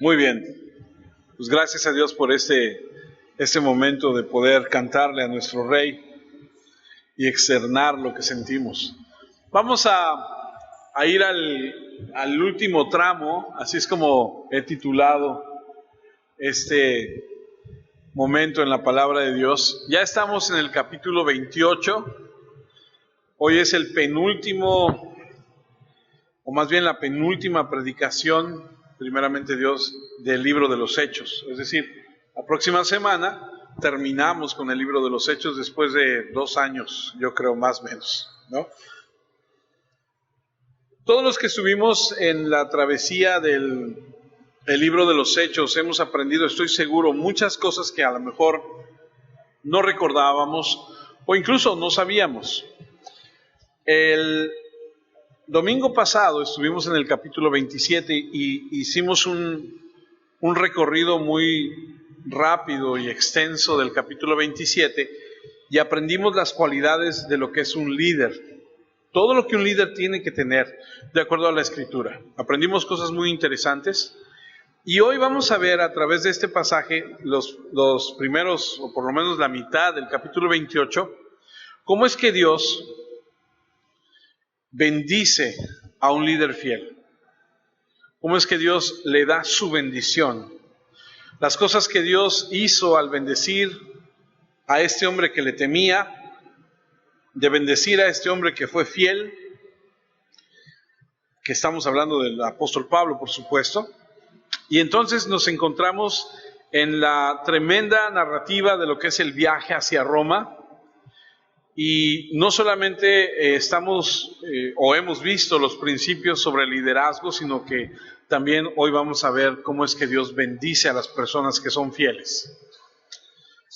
Muy bien, pues gracias a Dios por este momento de poder cantarle a nuestro Rey y externar lo que sentimos. Vamos a ir al último tramo, así es como he titulado este momento en la palabra de Dios. Ya estamos en el capítulo 28, hoy es el penúltimo, o más bien la penúltima predicación, primeramente Dios, del libro de los Hechos. Es decir, la próxima semana terminamos con el libro de los Hechos después de 2 años, yo creo más o menos, ¿no? Todos los que estuvimos en la travesía del libro de los Hechos hemos aprendido, estoy seguro, muchas cosas que a lo mejor no recordábamos o incluso no sabíamos. El domingo pasado estuvimos en el capítulo 27 y hicimos un recorrido muy rápido y extenso del capítulo 27 y aprendimos las cualidades de lo que es un líder. Todo lo que un líder tiene que tener de acuerdo a la Escritura. Aprendimos cosas muy interesantes y hoy vamos a ver a través de este pasaje los primeros, o por lo menos la mitad del capítulo 28, cómo es que Dios bendice a un líder fiel. Cómo es que Dios le da su bendición. Las cosas que Dios hizo al bendecir a este hombre que le temía, de bendecir a este hombre que fue fiel, que estamos hablando del apóstol Pablo, por supuesto. Y entonces nos encontramos en la tremenda narrativa de lo que es el viaje hacia Roma. Y no solamente estamos o hemos visto los principios sobre el liderazgo, sino que también hoy vamos a ver cómo es que Dios bendice a las personas que son fieles.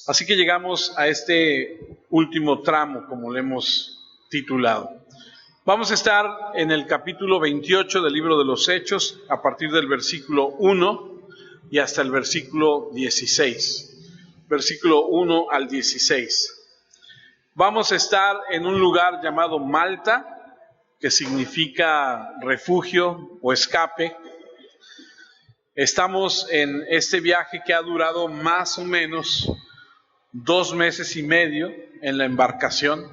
Así que llegamos a este último tramo, como le hemos titulado. Vamos a estar en el capítulo 28 del libro de los Hechos, a partir del versículo 1 y hasta el versículo 16. Versículo 1 al 16. Vamos a estar en un lugar llamado Malta, que significa refugio o escape. Estamos en este viaje que ha durado más o menos 2 meses y medio en la embarcación.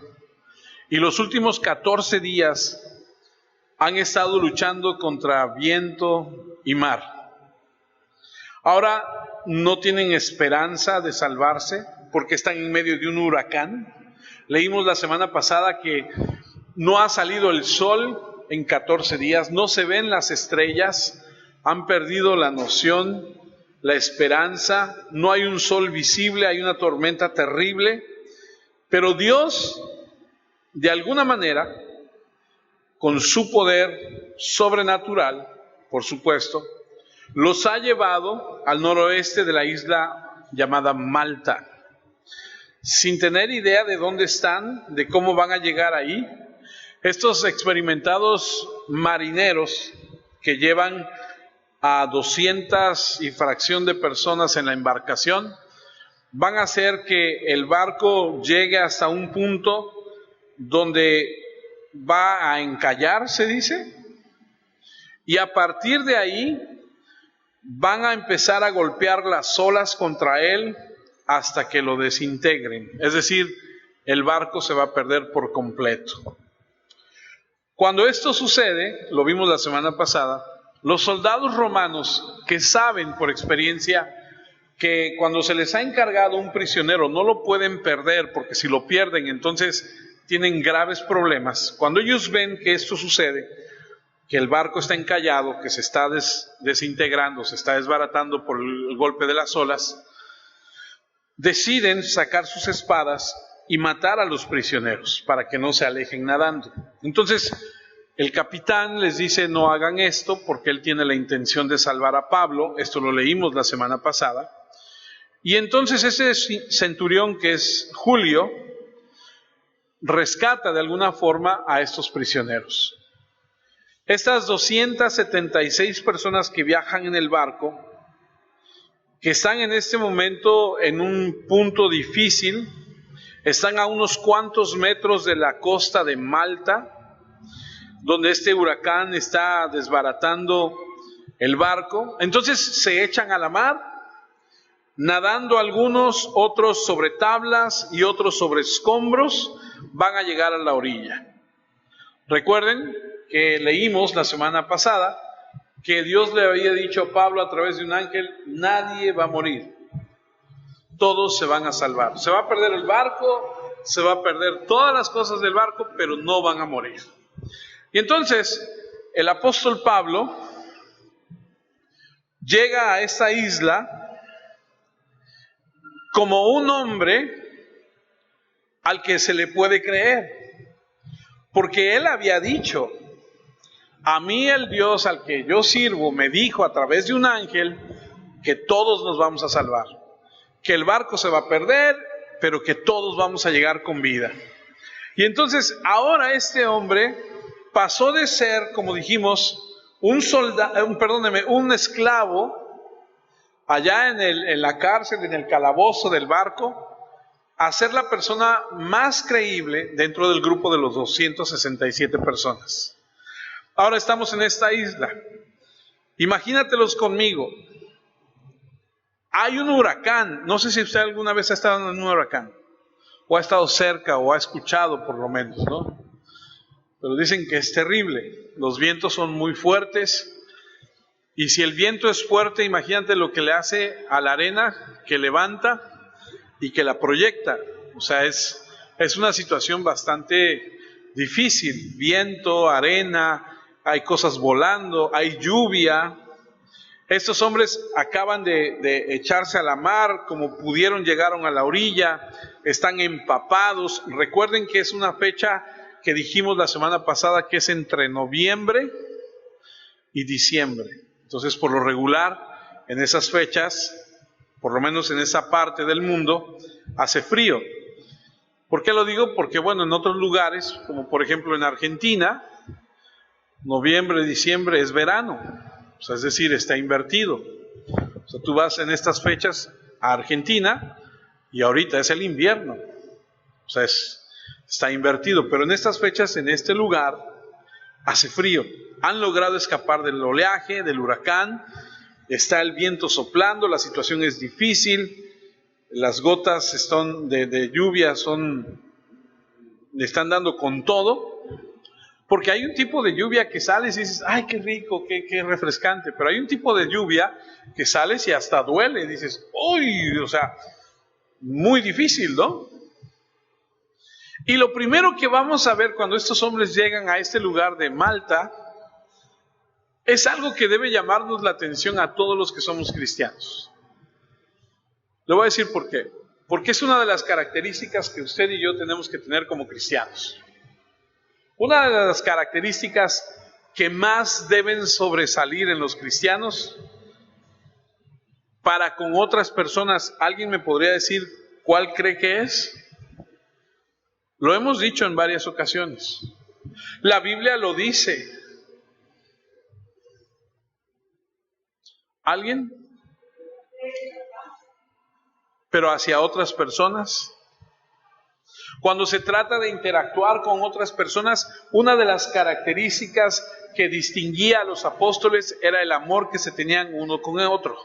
Y los últimos 14 días han estado luchando contra viento y mar. Ahora no tienen esperanza de salvarse porque están en medio de un huracán. Leímos la semana pasada que no ha salido el sol en 14 días, no se ven las estrellas, han perdido la noción, la esperanza, no hay un sol visible, hay una tormenta terrible, pero Dios, de alguna manera, con su poder sobrenatural, por supuesto, los ha llevado al noroeste de la isla llamada Malta. Sin tener idea de dónde están, de cómo van a llegar ahí, estos experimentados marineros que llevan a 200 y fracción de personas en la embarcación, van a hacer que el barco llegue hasta un punto donde va a encallar, se dice, y a partir de ahí van a empezar a golpear las olas contra él hasta que lo desintegren. Es decir, el barco se va a perder por completo. Cuando esto sucede, lo vimos la semana pasada, los soldados romanos que saben por experiencia que cuando se les ha encargado un prisionero no lo pueden perder, porque si lo pierden entonces tienen graves problemas. Cuando ellos ven que esto sucede, que el barco está encallado, que se está desintegrando, se está desbaratando por el golpe de las olas, deciden sacar sus espadas y matar a los prisioneros para que no se alejen nadando. Entonces el capitán les dice: no hagan esto, porque él tiene la intención de salvar a Pablo. Esto lo leímos la semana pasada. Y entonces ese centurión, que es Julio, rescata de alguna forma a estos prisioneros. Estas 276 personas que viajan en el barco, que están en este momento en un punto difícil, están a unos cuantos metros de la costa de Malta, donde este huracán está desbaratando el barco. Entonces se echan a la mar, nadando algunos, otros sobre tablas y otros sobre escombros, van a llegar a la orilla. Recuerden que leímos la semana pasada que Dios le había dicho a Pablo a través de un ángel: nadie va a morir, todos se van a salvar. Se va a perder el barco, se va a perder todas las cosas del barco, pero no van a morir. Y entonces el apóstol Pablo llega a esta isla como un hombre al que se le puede creer, porque él había dicho: a mí el Dios al que yo sirvo me dijo a través de un ángel que todos nos vamos a salvar, que el barco se va a perder, pero que todos vamos a llegar con vida. Y entonces ahora este hombre pasó de ser, como dijimos, un esclavo allá en la cárcel, en el calabozo del barco, a ser la persona más creíble dentro del grupo de los 267 personas. Ahora estamos en esta isla. Imagínatelos conmigo. Hay un huracán. No sé si usted alguna vez ha estado en un huracán, o ha estado cerca, o ha escuchado por lo menos, ¿no? Pero dicen que es terrible. Los vientos son muy fuertes. Y si el viento es fuerte, imagínate lo que le hace a la arena, que levanta y que la proyecta. O sea, es una situación bastante difícil. Viento, arena, hay cosas volando, hay lluvia. Estos hombres acaban de echarse a la mar, como pudieron llegaron a la orilla, están empapados. Recuerden que es una fecha que dijimos la semana pasada que es entre noviembre y diciembre. Entonces, por lo regular, en esas fechas, por lo menos en esa parte del mundo, hace frío. ¿Por qué lo digo? Porque, bueno, en otros lugares, como por ejemplo en Argentina, noviembre, diciembre es verano. O sea, es decir, está invertido. O sea, tú vas en estas fechas a Argentina y ahorita es el invierno. O sea, está invertido. Pero en estas fechas, en este lugar, hace frío. Han logrado escapar del oleaje, del huracán. Está el viento soplando, la situación es difícil. Las gotas de lluvia le están dando con todo. Porque hay un tipo de lluvia que sales y dices: ay, qué rico, qué refrescante. Pero hay un tipo de lluvia que sales y hasta duele. Dices: uy, o sea, muy difícil, ¿no? Y lo primero que vamos a ver cuando estos hombres llegan a este lugar de Malta es algo que debe llamarnos la atención a todos los que somos cristianos. Le voy a decir por qué. Porque es una de las características que usted y yo tenemos que tener como cristianos. Una de las características que más deben sobresalir en los cristianos para con otras personas. ¿Alguien me podría decir cuál cree que es? Lo hemos dicho en varias ocasiones. La Biblia lo dice. ¿Alguien? Pero hacia otras personas. Cuando se trata de interactuar con otras personas, una de las características que distinguía a los apóstoles era el amor que se tenían uno con el otro.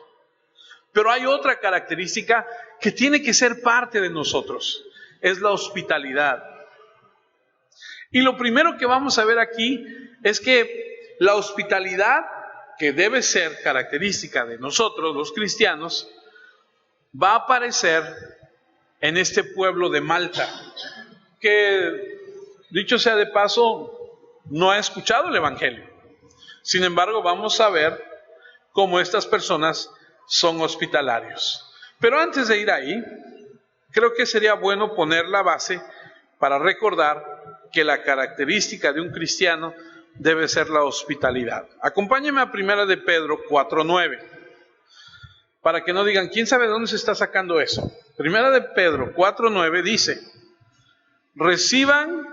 Pero hay otra característica que tiene que ser parte de nosotros, es la hospitalidad. Y lo primero que vamos a ver aquí es que la hospitalidad, que debe ser característica de nosotros, los cristianos, va a aparecer en este pueblo de Malta, que, dicho sea de paso, no ha escuchado el Evangelio. Sin embargo, vamos a ver cómo estas personas son hospitalarios. Pero antes de ir ahí, creo que sería bueno poner la base para recordar que la característica de un cristiano debe ser la hospitalidad. Acompáñenme a 1 de Pedro 4:9, para que no digan: ¿quién sabe de dónde se está sacando eso? 1 de Pedro 4:9 dice: reciban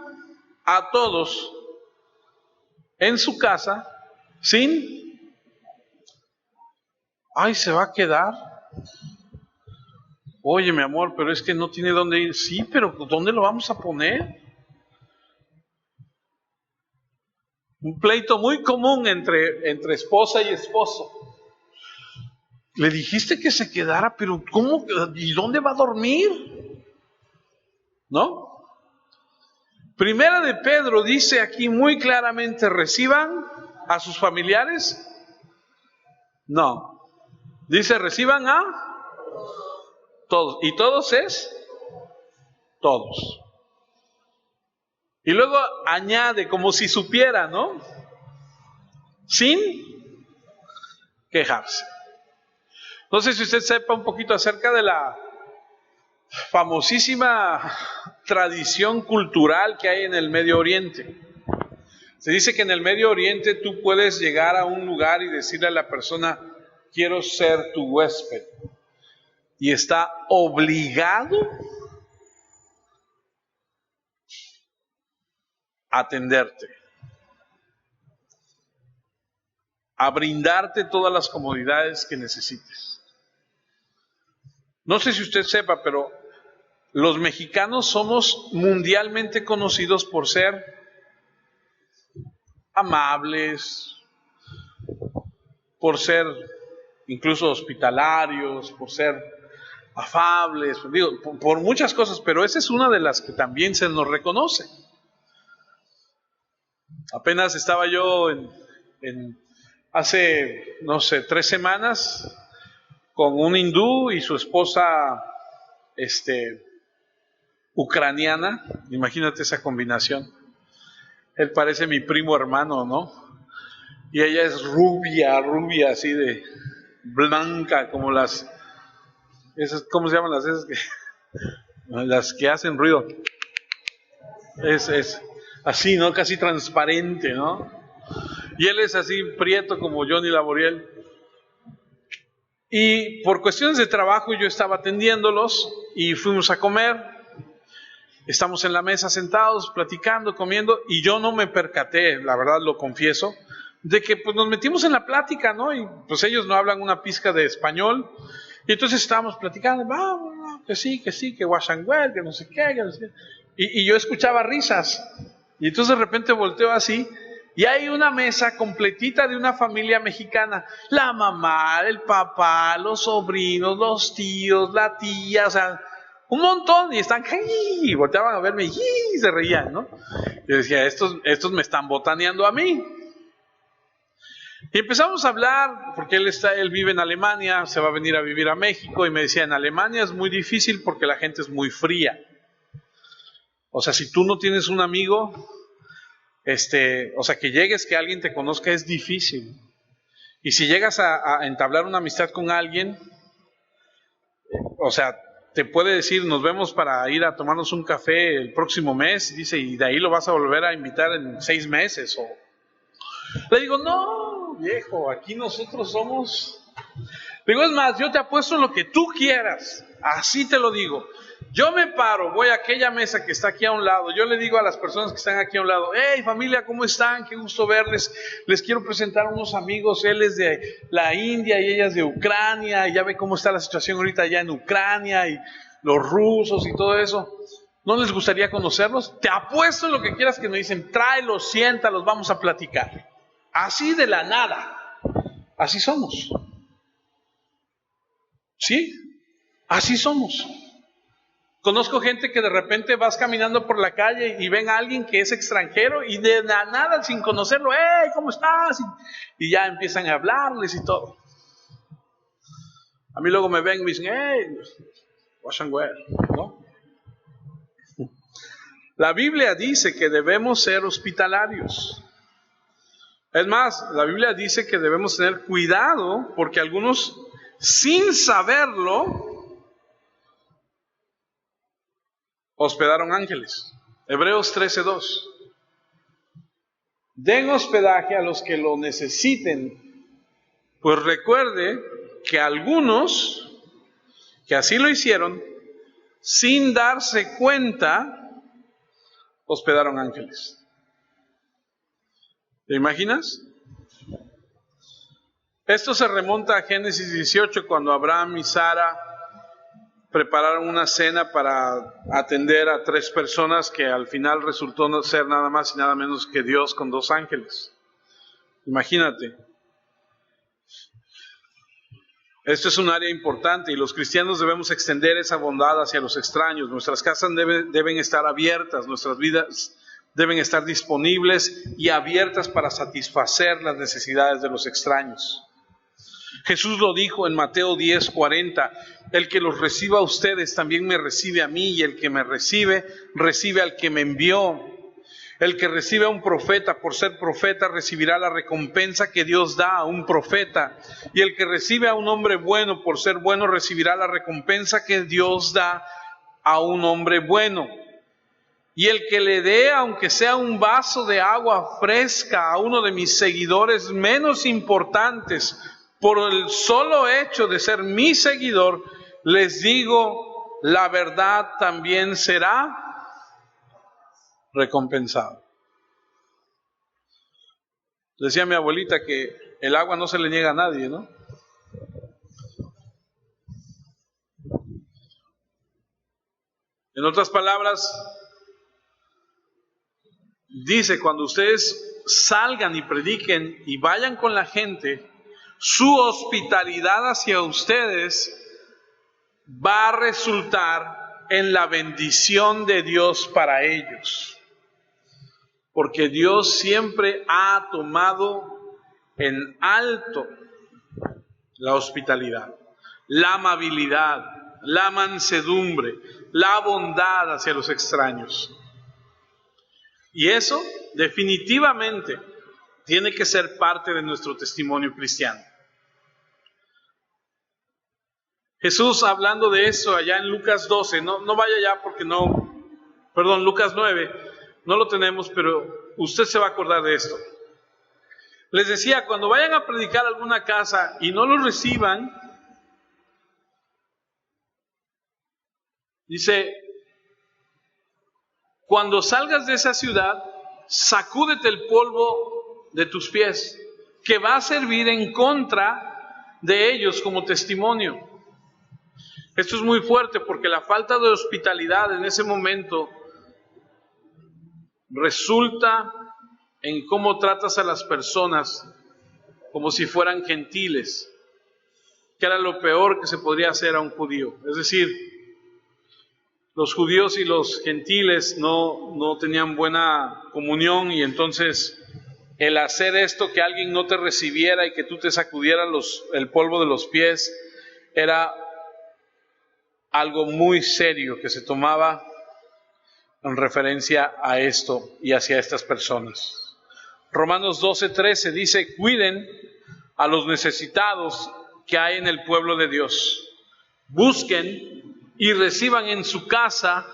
a todos en su casa sin... Ay, ¿se va a quedar? Oye, mi amor, pero es que no tiene dónde ir. Sí, pero ¿dónde lo vamos a poner? Un pleito muy común entre esposa y esposo. Le dijiste que se quedara, pero ¿cómo? ¿Y dónde va a dormir? ¿No? Primera de Pedro dice aquí muy claramente, ¿reciban a sus familiares? No. Dice, reciban a todos. ¿Y todos es? Todos. Y luego añade, como si supiera, ¿no? Sin quejarse. No sé si usted sepa un poquito acerca de la famosísima tradición cultural que hay en el Medio Oriente. Se dice que en el Medio Oriente tú puedes llegar a un lugar y decirle a la persona, quiero ser tu huésped. Y está obligado a atenderte, a brindarte todas las comodidades que necesites. No sé si usted sepa, pero los mexicanos somos mundialmente conocidos por ser amables, por ser incluso hospitalarios, por ser afables, digo, por muchas cosas, pero esa es una de las que también se nos reconoce. Apenas estaba yo hace, no sé, 3 semanas con un hindú y su esposa ucraniana. Imagínate esa combinación. Él parece mi primo hermano, ¿no? Y ella es rubia, así de blanca, como esas, ¿cómo se llaman las esas las que hacen ruido? Es así, ¿no? Casi transparente, ¿no? Y él es así prieto como Johnny Laboriel. Y por cuestiones de trabajo yo estaba atendiéndolos y fuimos a comer. Estamos en la mesa sentados, platicando, comiendo, y yo no me percaté, la verdad lo confieso, de que pues nos metimos en la plática, ¿no? Y pues ellos no hablan una pizca de español, y entonces estábamos platicando, que sí, que Washington, que no sé qué, que no sé qué. Y yo escuchaba risas, y entonces de repente volteo así, y hay una mesa completita de una familia mexicana, la mamá, el papá, los sobrinos, los tíos, la tía, o sea, un montón, y están, y volteaban a verme, y se reían, ¿no? Yo decía, estos me están botaneando a mí. Y empezamos a hablar, porque él vive en Alemania, se va a venir a vivir a México, y me decía, en Alemania es muy difícil porque la gente es muy fría. O sea, si tú no tienes un amigo, o sea, que llegues, que alguien te conozca es difícil. Y si llegas a entablar una amistad con alguien, o sea, te puede decir, nos vemos para ir a tomarnos un café el próximo mes, y dice, y de ahí lo vas a volver a invitar en 6 meses. Le digo, no, viejo, aquí nosotros somos... Le digo, es más, yo te apuesto en lo que tú quieras, así te lo digo. Yo me paro, voy a aquella mesa que está aquí a un lado, yo le digo a las personas que están aquí a un lado, hey familia, ¿cómo están? Qué gusto verles, les quiero presentar a unos amigos, él es de la India y ella es de Ucrania, y ya ve cómo está la situación ahorita allá en Ucrania, y los rusos y todo eso. ¿No les gustaría conocerlos? Te apuesto en lo que quieras que me dicen, tráelos, siéntalos, vamos a platicar. Así de la nada, así somos. ¿Sí? Así somos. Conozco gente que de repente vas caminando por la calle y ven a alguien que es extranjero y de la nada, sin conocerlo, hey, ¿cómo estás? Y ya empiezan a hablarles y todo. A mí luego me ven y me dicen, hey, Washington, ¿no? La Biblia dice que debemos ser hospitalarios. Es más, la Biblia dice que debemos tener cuidado porque algunos, sin saberlo, hospedaron ángeles. Hebreos 13:2. Den hospedaje a los que lo necesiten, pues recuerde que algunos que así lo hicieron, sin darse cuenta, hospedaron ángeles. ¿Te imaginas? Esto se remonta a Génesis 18, cuando Abraham y Sara prepararon una cena para atender a 3 personas que al final resultó no ser nada más y nada menos que Dios con 2 ángeles. Imagínate. Esto es un área importante y los cristianos debemos extender esa bondad hacia los extraños. Nuestras casas deben estar abiertas, nuestras vidas deben estar disponibles y abiertas para satisfacer las necesidades de los extraños. Jesús lo dijo en Mateo 10:40, el que los reciba a ustedes también me recibe a mí, y el que me recibe, recibe al que me envió. El que recibe a un profeta por ser profeta recibirá la recompensa que Dios da a un profeta. Y el que recibe a un hombre bueno por ser bueno recibirá la recompensa que Dios da a un hombre bueno. Y el que le dé, aunque sea un vaso de agua fresca, a uno de mis seguidores menos importantes, por el solo hecho de ser mi seguidor, les digo, la verdad también será recompensado. Decía mi abuelita que el agua no se le niega a nadie, ¿no? En otras palabras, dice, cuando ustedes salgan y prediquen y vayan con la gente, su hospitalidad hacia ustedes va a resultar en la bendición de Dios para ellos. Porque Dios siempre ha tomado en alto la hospitalidad, la amabilidad, la mansedumbre, la bondad hacia los extraños. Y eso definitivamente tiene que ser parte de nuestro testimonio cristiano. Jesús, hablando de eso allá en Lucas 12, no vaya ya porque Lucas 9, no lo tenemos, pero usted se va a acordar de esto. Les decía, cuando vayan a predicar a alguna casa y no lo reciban, dice, cuando salgas de esa ciudad, sacúdete el polvo de tus pies, que va a servir en contra de ellos como testimonio. Esto es muy fuerte porque la falta de hospitalidad en ese momento resulta en cómo tratas a las personas como si fueran gentiles, que era lo peor que se podría hacer a un judío. Es decir, los judíos y los gentiles no tenían buena comunión, y entonces el hacer esto, que alguien no te recibiera y que tú te sacudieras el polvo de los pies, era algo muy serio que se tomaba en referencia a esto y hacia estas personas. Romanos 12:13 dice, cuiden a los necesitados que hay en el pueblo de Dios. Busquen y reciban en su casa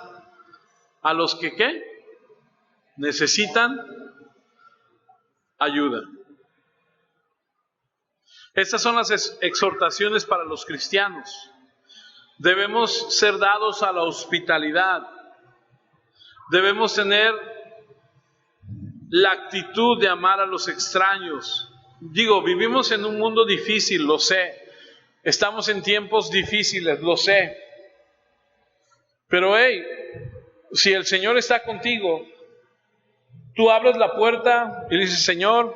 a los que ¿qué? Necesitan ayuda. Estas son las exhortaciones para los cristianos. Debemos ser dados a la hospitalidad. Debemos tener la actitud de amar a los extraños. Vivimos en un mundo difícil, lo sé. Estamos en tiempos difíciles, lo sé. Pero si el Señor está contigo, tú abres la puerta y dices, Señor,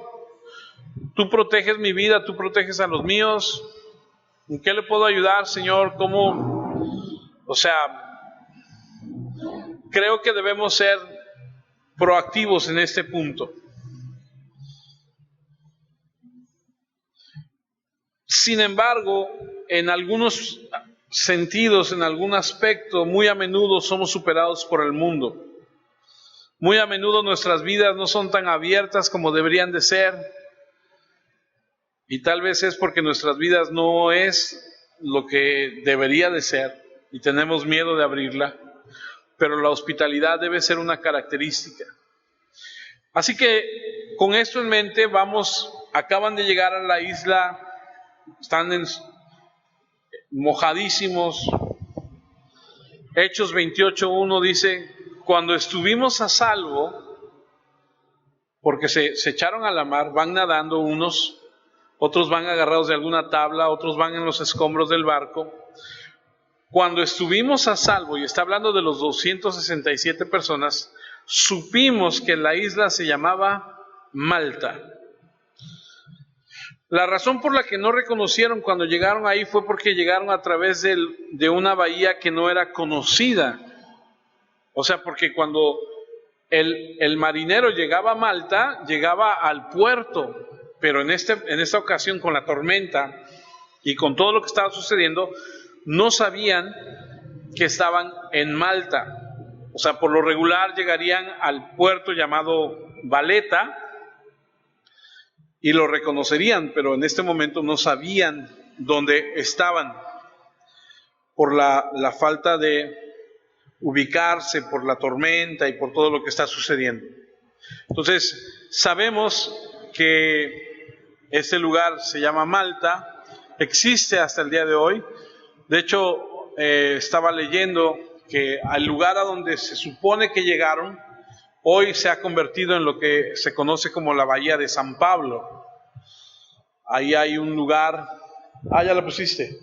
tú proteges mi vida, tú proteges a los míos. ¿En qué le puedo ayudar, Señor? Creo que debemos ser proactivos en este punto. Sin embargo, en algunos sentidos, en algún aspecto, muy a menudo somos superados por el mundo. Muy a menudo nuestras vidas no son tan abiertas como deberían de ser. Y tal vez es porque nuestras vidas no es lo que debería de ser y tenemos miedo de abrirla. Pero la hospitalidad debe ser una característica. Así que con esto en mente acaban de llegar a la isla, están mojadísimos. Hechos 28:1 dice, cuando estuvimos a salvo, porque se echaron a la mar, van nadando unos, otros van agarrados de alguna tabla, otros van en los escombros del barco. Cuando estuvimos a salvo, y está hablando de los 267 personas, supimos que la isla se llamaba Malta. La razón por la que no reconocieron cuando llegaron ahí fue porque llegaron a través de una bahía que no era conocida. O sea, porque cuando el marinero llegaba a Malta, llegaba al puerto, pero en esta ocasión, con la tormenta y con todo lo que estaba sucediendo, no sabían que estaban en Malta. O sea, por lo regular llegarían al puerto llamado Valeta y lo reconocerían, pero en este momento no sabían dónde estaban por la falta de ubicarse, por la tormenta y por todo lo que está sucediendo. Entonces, sabemos que este lugar se llama Malta, existe hasta el día de hoy. De hecho, estaba leyendo que al lugar a donde se supone que llegaron, hoy se ha convertido en lo que se conoce como la Bahía de San Pablo. Ahí hay un lugar, ya lo pusiste,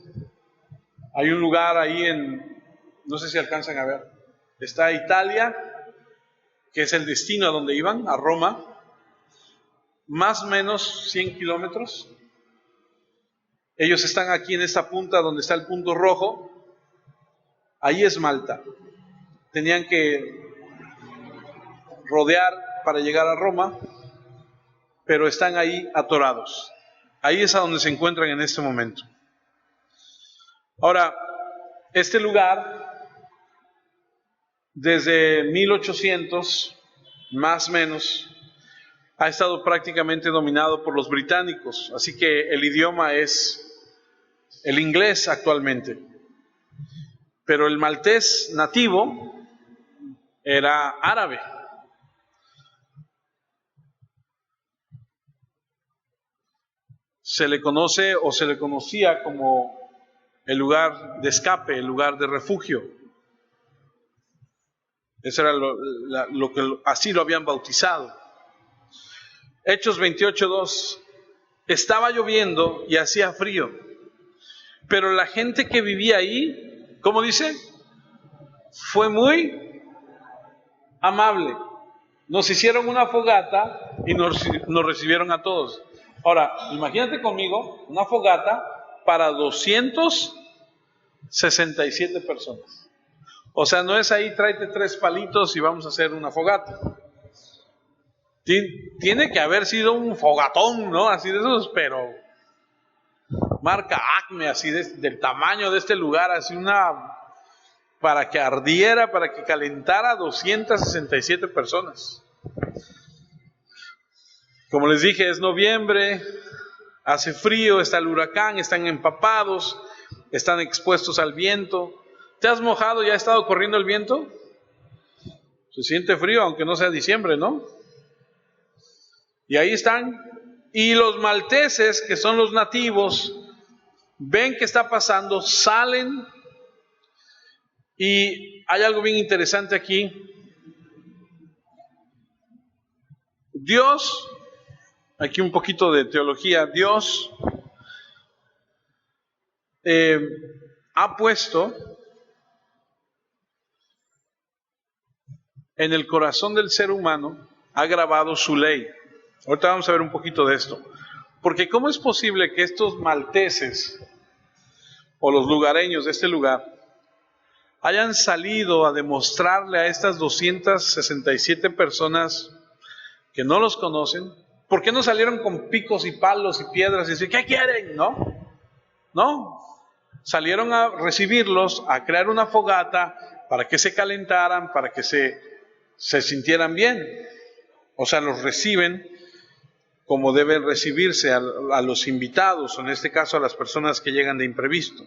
hay un lugar ahí no sé si alcanzan a ver, está Italia, que es el destino a donde iban, a Roma, más o menos 100 kilómetros. Ellos están aquí en esta punta donde está el punto rojo, ahí es Malta. Tenían que rodear para llegar a Roma, pero están ahí atorados. Ahí es a donde se encuentran en este momento. Ahora, este lugar, desde 1800, más o menos, ha estado prácticamente dominado por los británicos, así que el idioma es el inglés actualmente. Pero el maltés nativo era árabe. Se le conoce o se le conocía como el lugar de escape, el lugar de refugio. Eso era lo que así lo habían bautizado. Hechos 28:2. Estaba lloviendo y hacía frío, pero la gente que vivía ahí, ¿cómo dice? Fue muy amable. Nos hicieron una fogata y nos recibieron a todos. Ahora, imagínate conmigo una fogata para 267 personas. O sea, no es ahí, tráete 3 palitos y vamos a hacer una fogata. Tiene que haber sido un fogatón, ¿no? Así de esos, pero marca Acme, así del tamaño de este lugar, así para que ardiera, para que calentara 267 personas. Como les dije, es noviembre, hace frío, está el huracán, están empapados, están expuestos al viento. ¿Te has mojado y ha estado corriendo el viento? Se siente frío, aunque no sea diciembre, ¿no? Y ahí están. Y los malteses, que son los nativos, ven qué está pasando, salen. Y hay algo bien interesante aquí. Dios, aquí un poquito de teología, Dios ha puesto en el corazón del ser humano, ha grabado su ley. Ahorita vamos a ver un poquito de esto. Porque ¿cómo es posible que estos malteses o los lugareños de este lugar hayan salido a demostrarle a estas 267 personas que no los conocen? ¿Por qué no salieron con picos y palos y piedras y decir, ¿qué quieren? No. Salieron a recibirlos, a crear una fogata para que se calentaran, para que se sintieran bien. O sea, los reciben como deben recibirse a los invitados, o en este caso a las personas que llegan de imprevisto.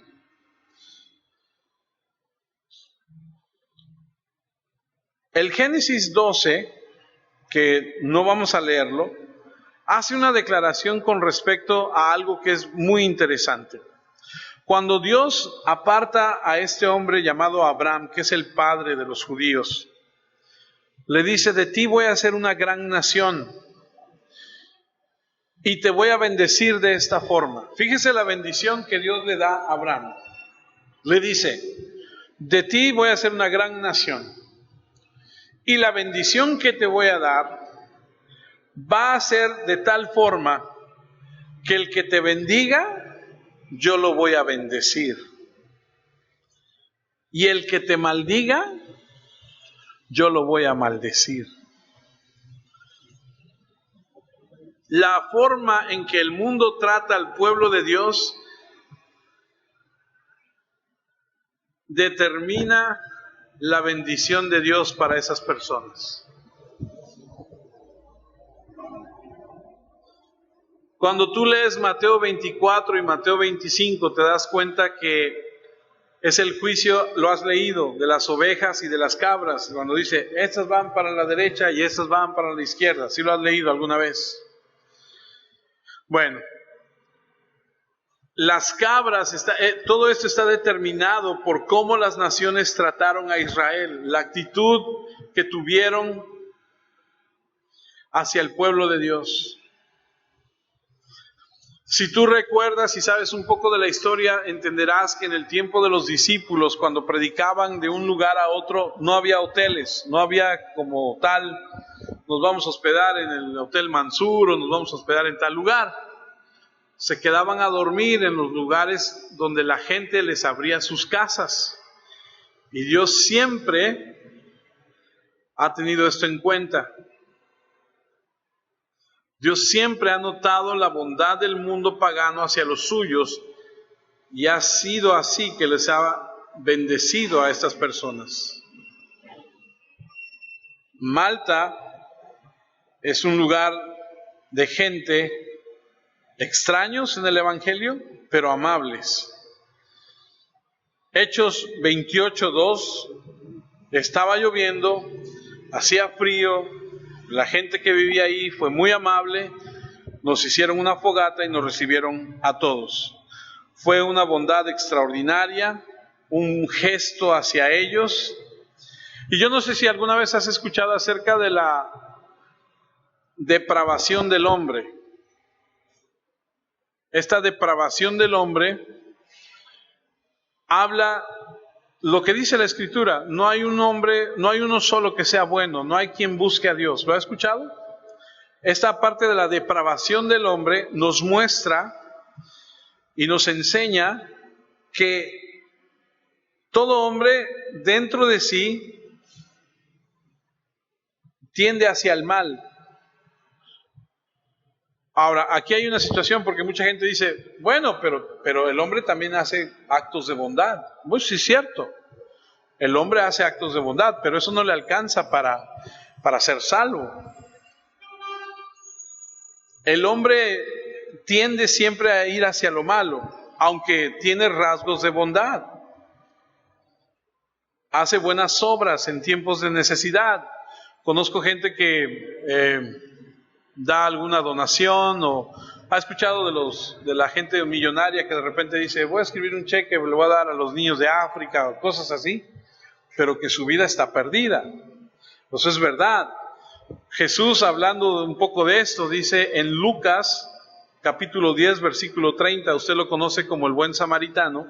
El Génesis 12, que no vamos a leerlo, hace una declaración con respecto a algo que es muy interesante. Cuando Dios aparta a este hombre llamado Abraham, que es el padre de los judíos, le dice, de ti voy a hacer una gran nación y te voy a bendecir de esta forma. Fíjese la bendición que Dios le da a Abraham. Le dice, de ti voy a hacer una gran nación y la bendición que te voy a dar va a ser de tal forma que el que te bendiga, yo lo voy a bendecir. Y el que te maldiga, yo lo voy a maldecir. La forma en que el mundo trata al pueblo de Dios determina la bendición de Dios para esas personas. Cuando tú lees Mateo 24 y Mateo 25, te das cuenta que es el juicio, lo has leído, de las ovejas y de las cabras, cuando dice, estas van para la derecha y estas van para la izquierda. ¿Sí lo has leído alguna vez? Bueno, las cabras, todo esto está determinado por cómo las naciones trataron a Israel, la actitud que tuvieron hacia el pueblo de Dios. Si tú recuerdas y sabes un poco de la historia, entenderás que en el tiempo de los discípulos, cuando predicaban de un lugar a otro, no había hoteles, no había como tal, nos vamos a hospedar en el Hotel Mansur o nos vamos a hospedar en tal lugar. Se quedaban a dormir en los lugares donde la gente les abría sus casas. Y Dios siempre ha tenido esto en cuenta. Dios siempre ha notado la bondad del mundo pagano hacia los suyos y ha sido así que les ha bendecido a estas personas. Malta es un lugar de gente extraños en el Evangelio, pero amables. Hechos 28:2, estaba lloviendo, hacía frío. La gente que vivía ahí fue muy amable, nos hicieron una fogata y nos recibieron a todos. Fue una bondad extraordinaria, un gesto hacia ellos. Y yo no sé si alguna vez has escuchado acerca de la depravación del hombre. Esta depravación del hombre habla lo que dice la Escritura, no hay un hombre, no hay uno solo que sea bueno, no hay quien busque a Dios. ¿Lo ha escuchado? Esta parte de la depravación del hombre nos muestra y nos enseña que todo hombre dentro de sí tiende hacia el mal. Ahora, aquí hay una situación porque mucha gente dice, bueno, pero el hombre también hace actos de bondad. Pues sí es cierto, el hombre hace actos de bondad, pero eso no le alcanza para ser salvo. El hombre tiende siempre a ir hacia lo malo, aunque tiene rasgos de bondad. Hace buenas obras en tiempos de necesidad. Conozco gente que da alguna donación o ha escuchado de la gente millonaria que de repente dice, voy a escribir un cheque, lo voy a dar a los niños de África o cosas así, pero que su vida está perdida. Eso es verdad. Jesús, hablando un poco de esto, dice en Lucas capítulo 10 versículo 30, usted lo conoce como el buen samaritano,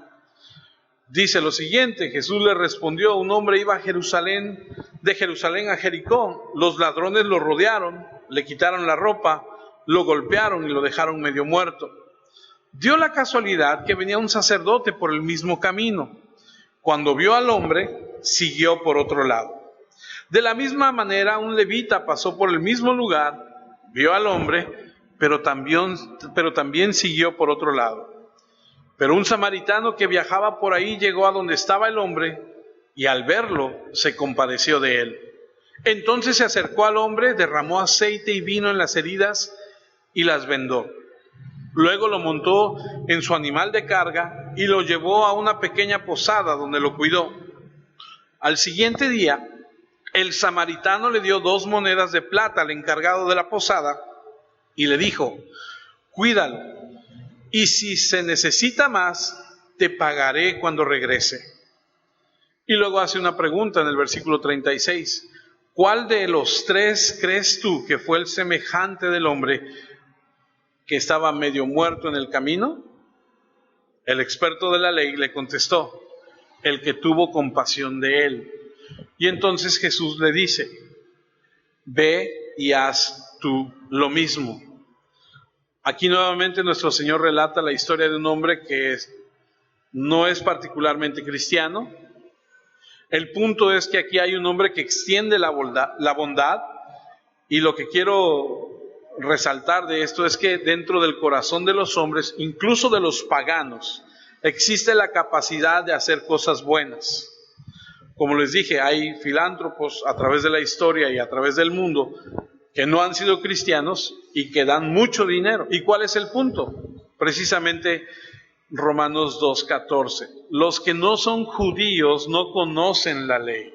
dice lo siguiente: Jesús le respondió, un hombre iba de Jerusalén a Jericó, los ladrones lo rodearon, le quitaron la ropa, lo golpearon y lo dejaron medio muerto. Dio la casualidad que venía un sacerdote por el mismo camino. Cuando vio al hombre, siguió por otro lado. De la misma manera, un levita pasó por el mismo lugar, vio al hombre, pero también siguió por otro lado. Pero un samaritano que viajaba por ahí llegó a donde estaba el hombre y al verlo se compadeció de él. Entonces se acercó al hombre, derramó aceite y vino en las heridas y las vendó. Luego lo montó en su animal de carga y lo llevó a una pequeña posada donde lo cuidó. Al siguiente día, el samaritano le dio 2 monedas de plata al encargado de la posada y le dijo, cuídalo, y si se necesita más, te pagaré cuando regrese. Y luego hace una pregunta en el versículo 36. ¿Cuál de los 3 crees tú que fue el semejante del hombre que estaba medio muerto en el camino? El experto de la ley le contestó, el que tuvo compasión de él. Y entonces Jesús le dice, ve y haz tú lo mismo. Aquí nuevamente nuestro Señor relata la historia de un hombre que no es particularmente cristiano. El punto es que aquí hay un hombre que extiende la bondad, y lo que quiero resaltar de esto es que dentro del corazón de los hombres, incluso de los paganos, existe la capacidad de hacer cosas buenas. Como les dije, hay filántropos a través de la historia y a través del mundo que no han sido cristianos y que dan mucho dinero. ¿Y cuál es el punto? Precisamente Romanos 2:14. Los que no son judíos no conocen la ley.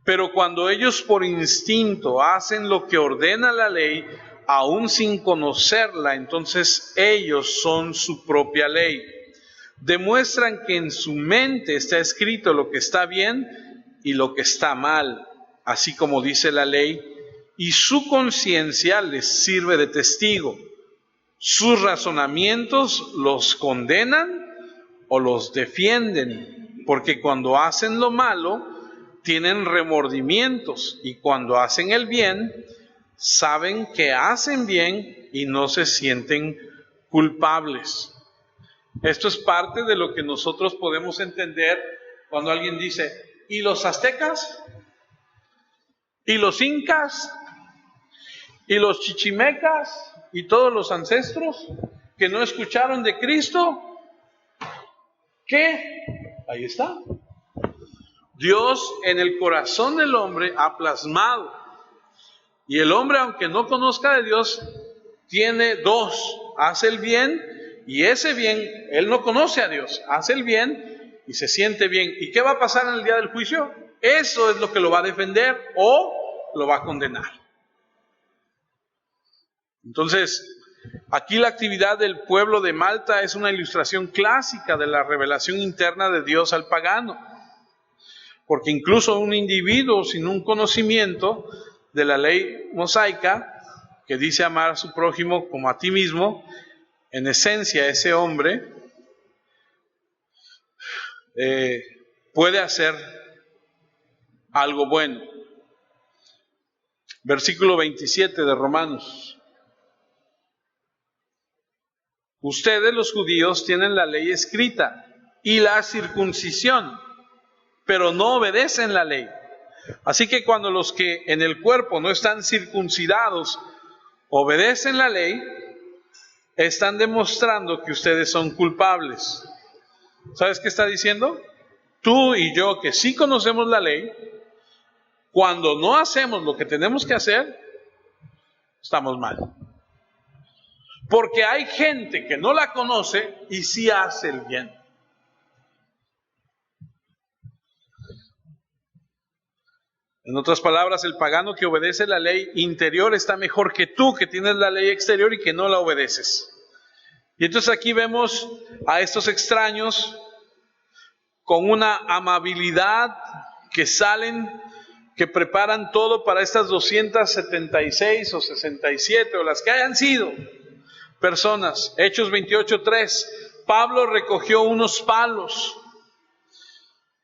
Pero cuando ellos por instinto hacen lo que ordena la ley, aún sin conocerla, entonces ellos son su propia ley. Demuestran que en su mente está escrito lo que está bien y lo que está mal, así como dice la ley, y su conciencia les sirve de testigo. Sus razonamientos los condenan o los defienden, porque cuando hacen lo malo, tienen remordimientos, y cuando hacen el bien, saben que hacen bien y no se sienten culpables. Esto es parte de lo que nosotros podemos entender cuando alguien dice, ¿y los aztecas? ¿Y los incas? ¿Y los chichimecas? ¿Y todos los ancestros que no escucharon de Cristo? ¿Qué? Ahí está. Dios en el corazón del hombre ha plasmado. Y el hombre, aunque no conozca de Dios, tiene dos. Hace el bien, y ese bien, él no conoce a Dios. Hace el bien y se siente bien. ¿Y qué va a pasar en el día del juicio? Eso es lo que lo va a defender o lo va a condenar. Entonces, aquí la actividad del pueblo de Malta es una ilustración clásica de la revelación interna de Dios al pagano. Porque incluso un individuo sin un conocimiento de la ley mosaica, que dice amar a su prójimo como a ti mismo, en esencia ese hombre puede hacer algo bueno. Versículo 27 de Romanos. Ustedes los judíos tienen la ley escrita y la circuncisión, pero no obedecen la ley. Así que cuando los que en el cuerpo no están circuncidados obedecen la ley, están demostrando que ustedes son culpables. ¿Sabes qué está diciendo? Tú y yo, que sí conocemos la ley, cuando no hacemos lo que tenemos que hacer, estamos mal. Porque hay gente que no la conoce y sí hace el bien. En otras palabras, el pagano que obedece la ley interior está mejor que tú, que tienes la ley exterior y que no la obedeces. Y entonces aquí vemos a estos extraños con una amabilidad que salen, que preparan todo para estas 276 o 67 o las que hayan sido personas. Hechos 28:3, Pablo recogió unos palos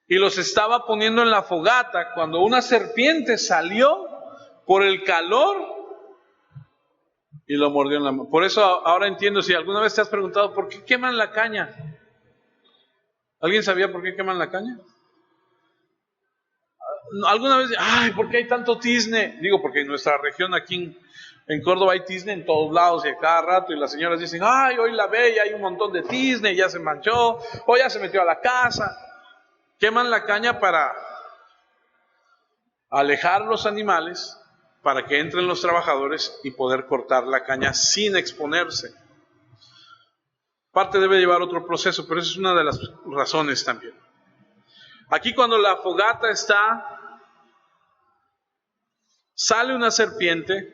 y los estaba poniendo en la fogata cuando una serpiente salió por el calor y lo mordió en la mano. Por eso ahora entiendo, si alguna vez te has preguntado ¿por qué queman la caña? ¿Alguien sabía por qué queman la caña? ¿Alguna vez, por qué hay tanto tizne? Digo, porque en nuestra región aquí en Córdoba hay tizne en todos lados y a cada rato, y las señoras dicen, hoy la ve y hay un montón de tizne, ya se manchó, o ya se metió a la casa. Queman la caña para alejar los animales, para que entren los trabajadores y poder cortar la caña sin exponerse. Parte debe llevar otro proceso, pero esa es una de las razones también. Aquí cuando la fogata está, sale una serpiente,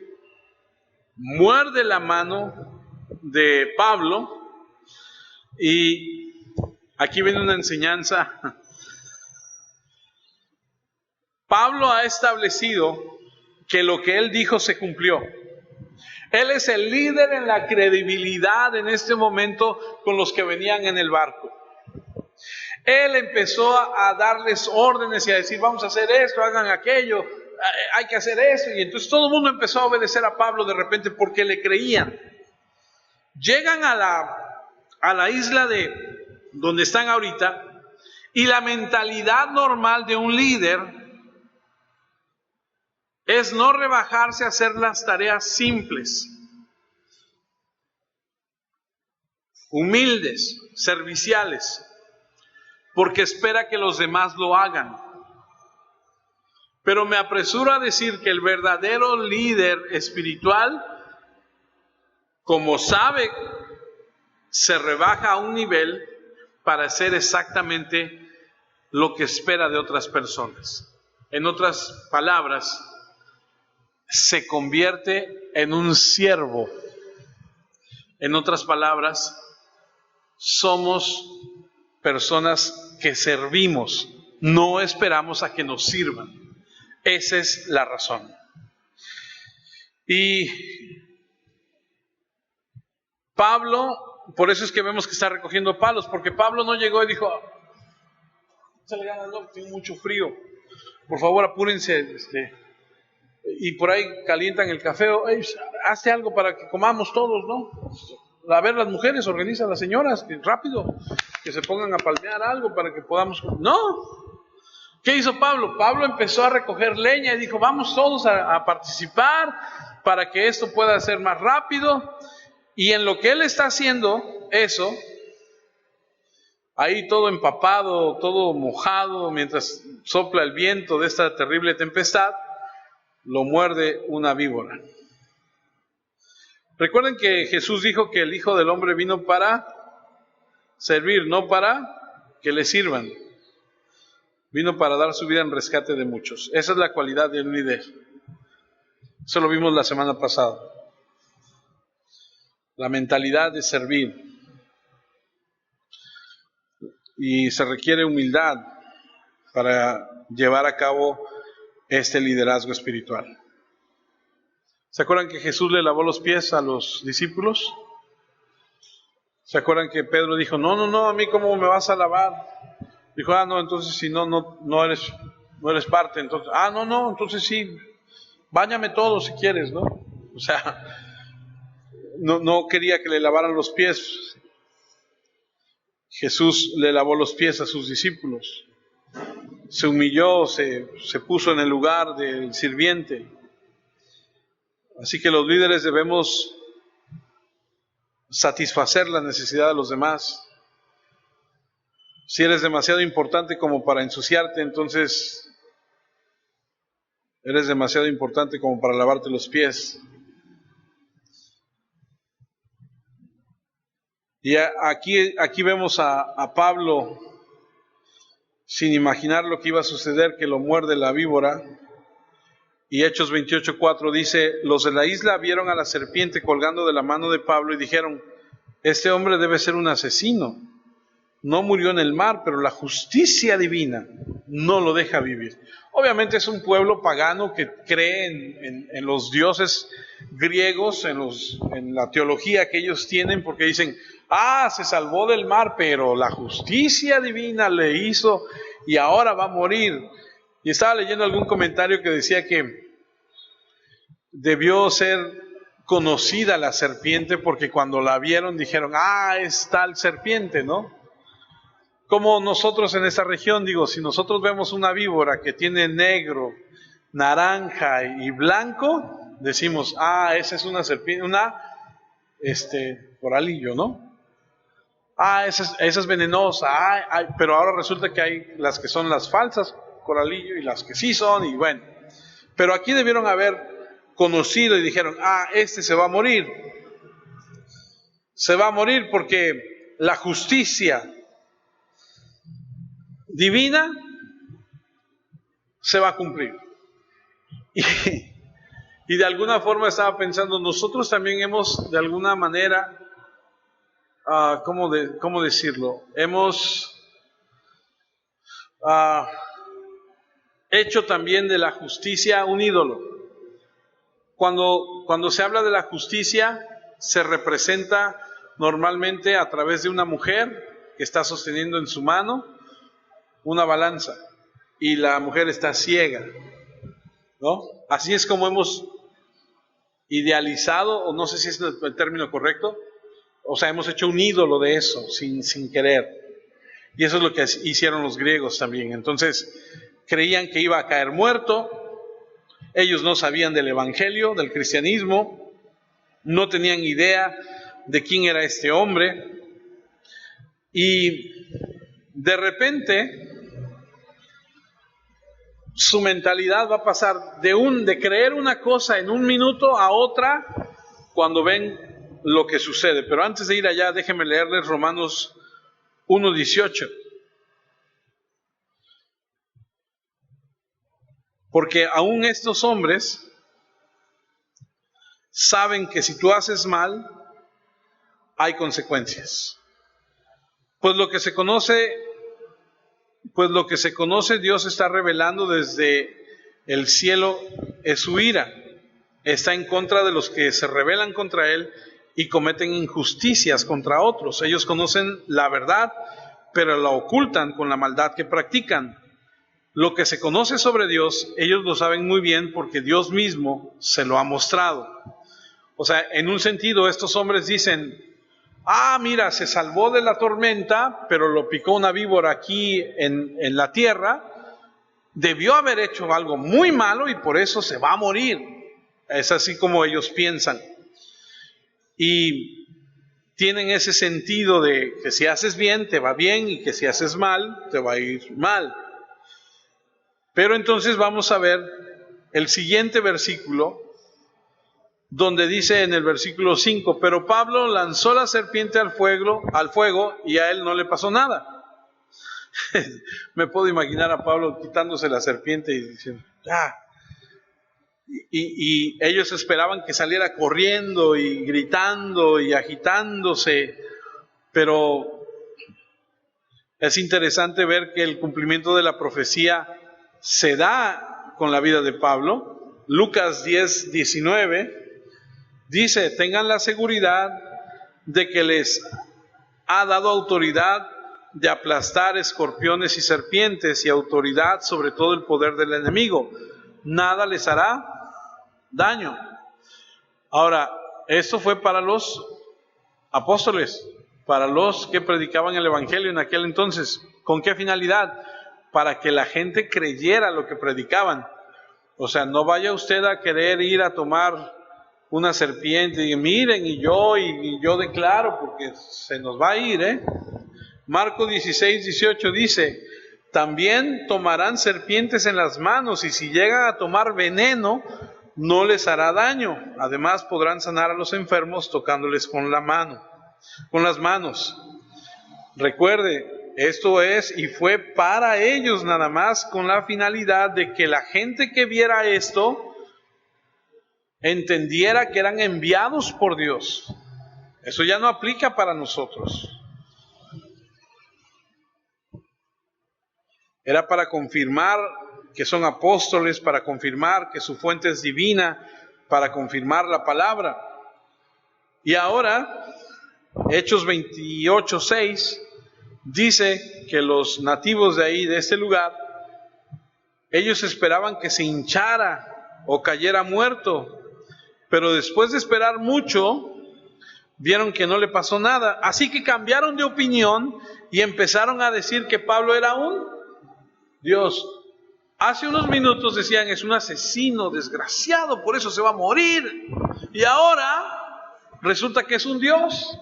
muerde la mano de Pablo, y aquí viene una enseñanza. Pablo ha establecido que lo que él dijo se cumplió. Él es el líder en la credibilidad en este momento con los que venían en el barco. Él empezó a darles órdenes y a decir, vamos a hacer esto, hagan aquello, hay que hacer esto. Y entonces todo el mundo empezó a obedecer a Pablo de repente porque le creían. Llegan a la isla de donde están ahorita, y la mentalidad normal de un líder es no rebajarse a hacer las tareas simples, humildes, serviciales, porque espera que los demás lo hagan. Pero me apresuro a decir que el verdadero líder espiritual, como sabe, se rebaja a un nivel para hacer exactamente lo que espera de otras personas. En otras palabras, se convierte en un siervo. En otras palabras, somos personas que servimos, no esperamos a que nos sirvan. Esa es la razón. Y Pablo, por eso es que vemos que está recogiendo palos, porque Pablo no llegó y dijo, tengo mucho frío, por favor apúrense, y por ahí calientan el café, hazte algo para que comamos todos, ¿no? A ver, las mujeres organizan, las señoras, que rápido, que se pongan a palmear algo para que podamos... No. ¿Qué hizo Pablo? Pablo empezó a recoger leña y dijo, vamos todos a participar para que esto pueda ser más rápido. Y en lo que él está haciendo eso, ahí todo empapado, todo mojado, mientras sopla el viento de esta terrible tempestad, lo muerde una víbora. Recuerden que Jesús dijo que el Hijo del Hombre vino para servir, no para que le sirvan. Vino para dar su vida en rescate de muchos. Esa es la cualidad de un líder. Eso lo vimos la semana pasada. La mentalidad de servir. Y se requiere humildad para llevar a cabo este liderazgo espiritual. ¿Se acuerdan que Jesús le lavó los pies a los discípulos? ¿Se acuerdan que Pedro dijo, no, a mí cómo me vas a lavar? Dijo, no, entonces si no eres parte, entonces, no, entonces sí, báñame todo si quieres, ¿no? O sea, no quería que le lavaran los pies. Jesús le lavó los pies a sus discípulos. Se humilló, se puso en el lugar del sirviente. Así que los líderes debemos satisfacer la necesidad de los demás. Si eres demasiado importante como para ensuciarte, entonces eres demasiado importante como para lavarte los pies. Y aquí vemos a Pablo, sin imaginar lo que iba a suceder, que lo muerde la víbora. Y Hechos 28:4 dice, los de la isla vieron a la serpiente colgando de la mano de Pablo y dijeron, este hombre debe ser un asesino. No murió en el mar, pero la justicia divina no lo deja vivir. Obviamente es un pueblo pagano que cree en los dioses griegos, en la teología que ellos tienen, porque dicen, se salvó del mar, pero la justicia divina le hizo y ahora va a morir. Y estaba leyendo algún comentario que decía que debió ser conocida la serpiente porque cuando la vieron dijeron, es tal serpiente, ¿no? Como nosotros en esta región, si nosotros vemos una víbora que tiene negro, naranja y blanco, decimos, esa es una serpiente, coralillo, ¿no? Esa es venenosa, pero ahora resulta que hay las que son las falsas, coralillo, y las que sí son, y bueno. Pero aquí debieron haber conocido y dijeron, este se va a morir. Se va a morir porque la justicia divina se va a cumplir. Y de alguna forma estaba pensando, nosotros también hemos de alguna manera, ¿cómo decirlo? Hemos hecho también de la justicia un ídolo. Cuando se habla de la justicia, se representa normalmente a través de una mujer que está sosteniendo en su mano una balanza y la mujer está ciega, ¿no? Así es como hemos idealizado, o no sé si es el término correcto, O sea, hemos hecho un ídolo de eso, sin querer. Y eso es lo que hicieron los griegos también. Entonces, creían que iba a caer muerto. Ellos no sabían del evangelio, del cristianismo. No tenían idea de quién era este hombre. Y de repente, su mentalidad va a pasar de creer una cosa en un minuto a otra cuando ven lo que sucede. Pero antes de ir allá, déjenme leerles Romanos 1:18. Porque aún estos hombres saben que si tú haces mal, hay consecuencias. Pues lo que se conoce, Dios está revelando desde el cielo es su ira. Está en contra de los que se rebelan contra Él y cometen injusticias contra otros. Ellos conocen la verdad, pero la ocultan con la maldad que practican. Lo que se conoce sobre Dios, ellos lo saben muy bien porque Dios mismo se lo ha mostrado. O sea, en un sentido, estos hombres dicen, mira, se salvó de la tormenta, pero lo picó una víbora aquí en la tierra. Debió haber hecho algo muy malo y por eso se va a morir. Es así como ellos piensan. Y tienen ese sentido de que si haces bien, te va bien, y que si haces mal, te va a ir mal. Pero entonces vamos a ver el siguiente versículo, donde dice en el versículo 5, pero Pablo lanzó la serpiente al fuego y a él no le pasó nada. Me puedo imaginar a Pablo quitándose la serpiente y diciendo, y ellos esperaban que saliera corriendo y gritando y agitándose, pero es interesante ver que el cumplimiento de la profecía se da con la vida de Pablo. Lucas 10:19 dice, tengan la seguridad de que les ha dado autoridad de aplastar escorpiones y serpientes y autoridad sobre todo el poder del enemigo. Nada les hará daño. Ahora, esto fue para los apóstoles, para los que predicaban el evangelio en aquel entonces. ¿Con qué finalidad? Para que la gente creyera lo que predicaban. O sea, no vaya usted a querer ir a tomar una serpiente y miren, y yo declaro, porque se nos va a ir, Marcos 16:18 dice, también tomarán serpientes en las manos, y si llegan a tomar veneno, no les hará daño. Además podrán sanar a los enfermos tocándoles con las manos. Recuerde, esto es y fue para ellos nada más, con la finalidad de que la gente que viera esto entendiera que eran enviados por Dios. Eso ya no aplica para nosotros. Era para confirmar que son apóstoles, para confirmar que su fuente es divina, para confirmar la palabra. Y ahora, Hechos 28:6 dice que los nativos de ahí, de este lugar, ellos esperaban que se hinchara o cayera muerto, pero después de esperar mucho, vieron que no le pasó nada, así que cambiaron de opinión y empezaron a decir que Pablo era un Dios. Hace unos minutos decían, es un asesino desgraciado, por eso se va a morir, y ahora resulta que es un Dios.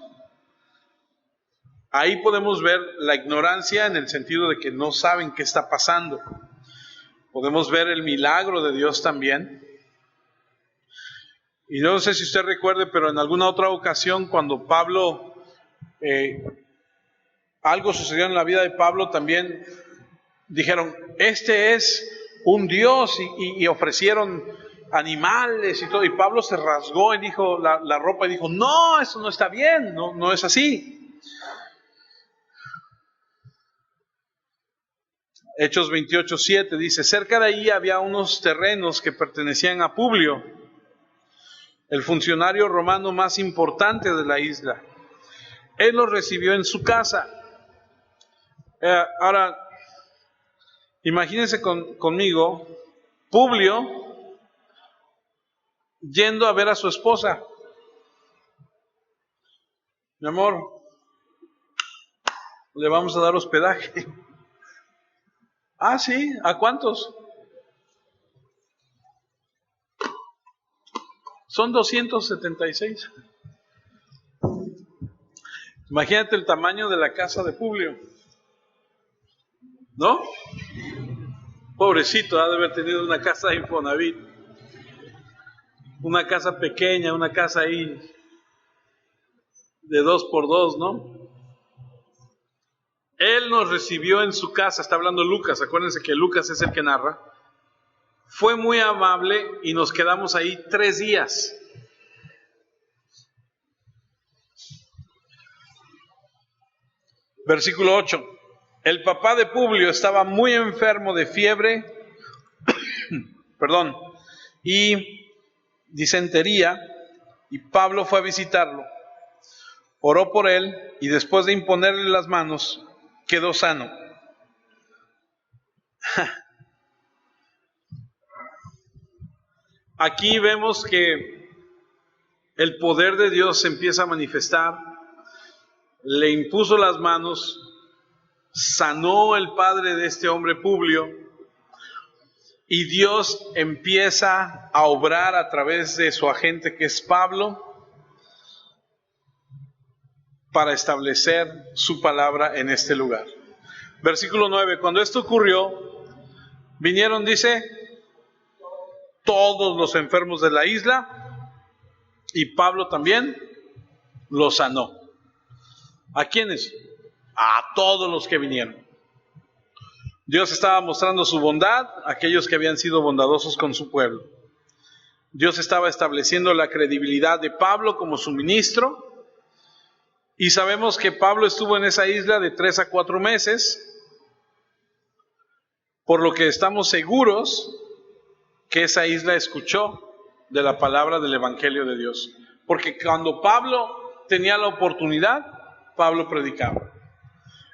Ahí podemos ver la ignorancia en el sentido de que no saben qué está pasando. Podemos ver el milagro de Dios también. Y no sé si usted recuerde, pero en alguna otra ocasión cuando Pablo, algo sucedió en la vida de Pablo, también dijeron, este es un Dios, y ofrecieron animales y todo, y Pablo se rasgó y dijo la ropa y dijo, no, eso no está bien, no es así. Hechos 28:7 dice, cerca de ahí había unos terrenos que pertenecían a Publio, el funcionario romano más importante de la isla. Él los recibió en su casa. Ahora, imagínense conmigo, Publio yendo a ver a su esposa. Mi amor, le vamos a dar hospedaje. Ah, sí, ¿a cuántos? Son 276. Imagínate el tamaño de la casa de Publio, ¿no? Pobrecito, ha de haber tenido una casa de Infonavit, una casa pequeña, una casa ahí de 2x2, ¿no? Él nos recibió en su casa, está hablando Lucas, acuérdense que Lucas es el que narra. Fue muy amable y nos quedamos ahí 3 días. Versículo 8. El papá de Publio estaba muy enfermo de fiebre, y disentería, y Pablo fue a visitarlo. Oró por él y después de imponerle las manos, quedó sano. Aquí vemos que el poder de Dios se empieza a manifestar. Le impuso las manos, sanó el padre de este hombre Publio, y Dios empieza a obrar a través de su agente que es Pablo para establecer su palabra en este lugar. Versículo 9, cuando esto ocurrió, vinieron, dice, todos los enfermos de la isla, y Pablo también los sanó. ¿A quiénes? A todos los que vinieron. Dios estaba mostrando su bondad a aquellos que habían sido bondadosos con su pueblo. Dios estaba estableciendo la credibilidad de Pablo como su ministro. Y sabemos que Pablo estuvo en esa isla de 3 a 4 meses, por lo que estamos seguros que esa isla escuchó de la palabra del Evangelio de Dios. Porque cuando Pablo tenía la oportunidad, Pablo predicaba.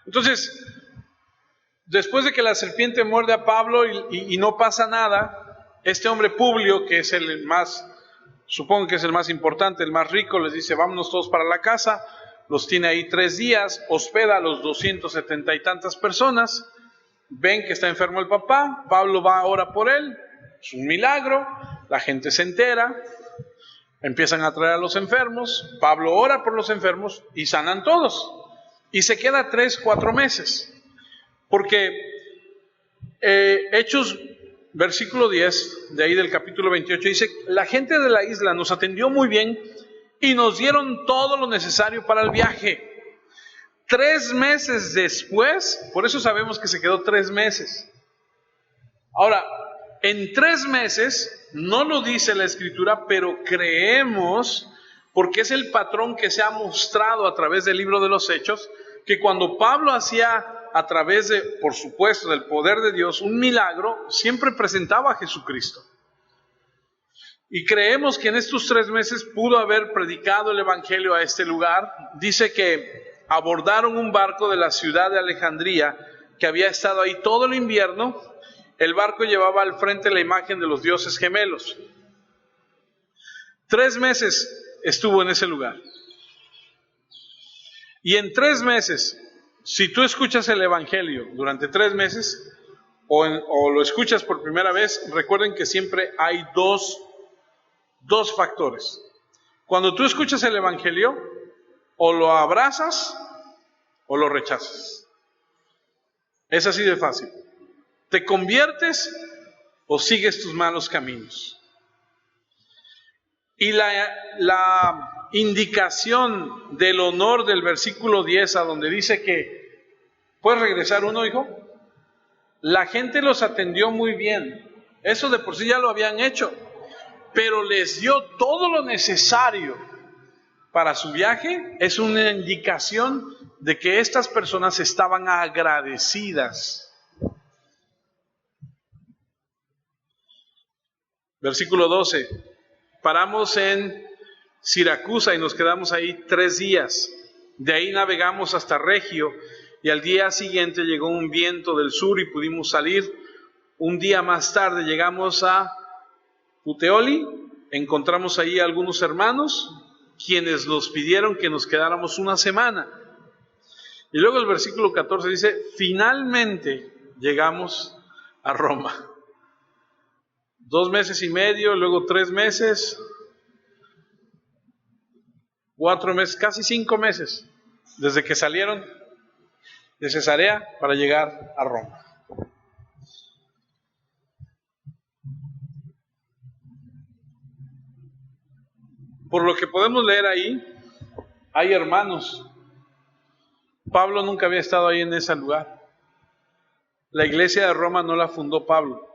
Entonces, después de que la serpiente muerde a Pablo y no pasa nada, este hombre Publio, que es el más, supongo que es el más importante, el más rico, les dice, vámonos todos para la casa. Los tiene ahí 3 días, hospeda a los 270 y tantas personas. Ven que está enfermo el papá, Pablo va ahora por él, es un milagro, la gente se entera, empiezan a traer a los enfermos, Pablo ora por los enfermos y sanan todos. Y se queda 3, 4 meses, porque Hechos, versículo 10, de ahí del capítulo 28, dice, la gente de la isla nos atendió muy bien y nos dieron todo lo necesario para el viaje. 3 meses después, por eso sabemos que se quedó 3 meses. Ahora, en 3 meses, no lo dice la Escritura, pero creemos, porque es el patrón que se ha mostrado a través del libro de los Hechos, que cuando Pablo hacía a través de, por supuesto, del poder de Dios, un milagro, siempre presentaba a Jesucristo. Y creemos que en estos 3 meses pudo haber predicado el Evangelio a este lugar. Dice que abordaron un barco de la ciudad de Alejandría, que había estado ahí todo el invierno. El barco llevaba al frente la imagen de los dioses gemelos. 3 meses estuvo en ese lugar. Y en 3 meses, si tú escuchas el Evangelio durante 3 meses, o lo escuchas por primera vez, recuerden que siempre hay dos factores. Cuando tú escuchas el Evangelio, o lo abrazas o lo rechazas. Es así de fácil. ¿Te conviertes o sigues tus malos caminos? Y la indicación del honor del versículo 10, a donde dice que ¿puedes regresar uno, hijo? La gente los atendió muy bien. Eso de por sí ya lo habían hecho, pero les dio todo lo necesario para su viaje. Es una indicación de que estas personas estaban agradecidas. Versículo 12. Paramos en Siracusa y nos quedamos ahí 3 días. De ahí navegamos hasta Regio y al día siguiente llegó un viento del sur y pudimos salir. Un día más tarde llegamos a Puteoli, encontramos ahí algunos hermanos quienes nos pidieron que nos quedáramos una semana. Y luego el versículo 14 dice, finalmente llegamos a Roma. 2 meses y medio, luego 3 meses, 4 meses, casi 5 meses, desde que salieron de Cesarea para llegar a Roma. Por lo que podemos leer ahí, hay hermanos. Pablo nunca había estado ahí en ese lugar. La iglesia de Roma no la fundó Pablo.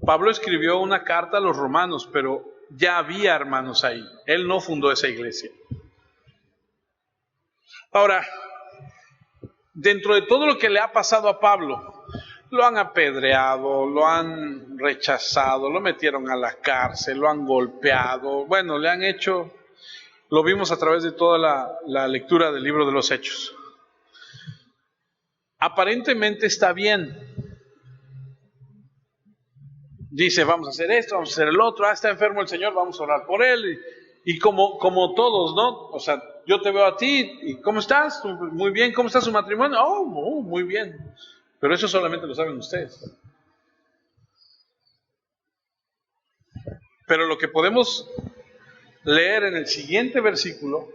Pablo escribió una carta a los romanos, pero ya había hermanos ahí. Él no fundó esa iglesia. Ahora, dentro de todo lo que le ha pasado a Pablo, lo han apedreado, lo han rechazado, lo metieron a la cárcel, lo han golpeado, bueno, le han hecho, lo vimos a través de toda la lectura del libro de los Hechos. Aparentemente está bien. Dice, vamos a hacer esto, vamos a hacer el otro, está enfermo el Señor, vamos a orar por él. Y como todos, ¿no? O sea, yo te veo a ti, ¿y cómo estás? Muy bien, ¿cómo está su matrimonio? Oh, muy bien. Pero eso solamente lo saben ustedes. Pero lo que podemos leer en el siguiente versículo,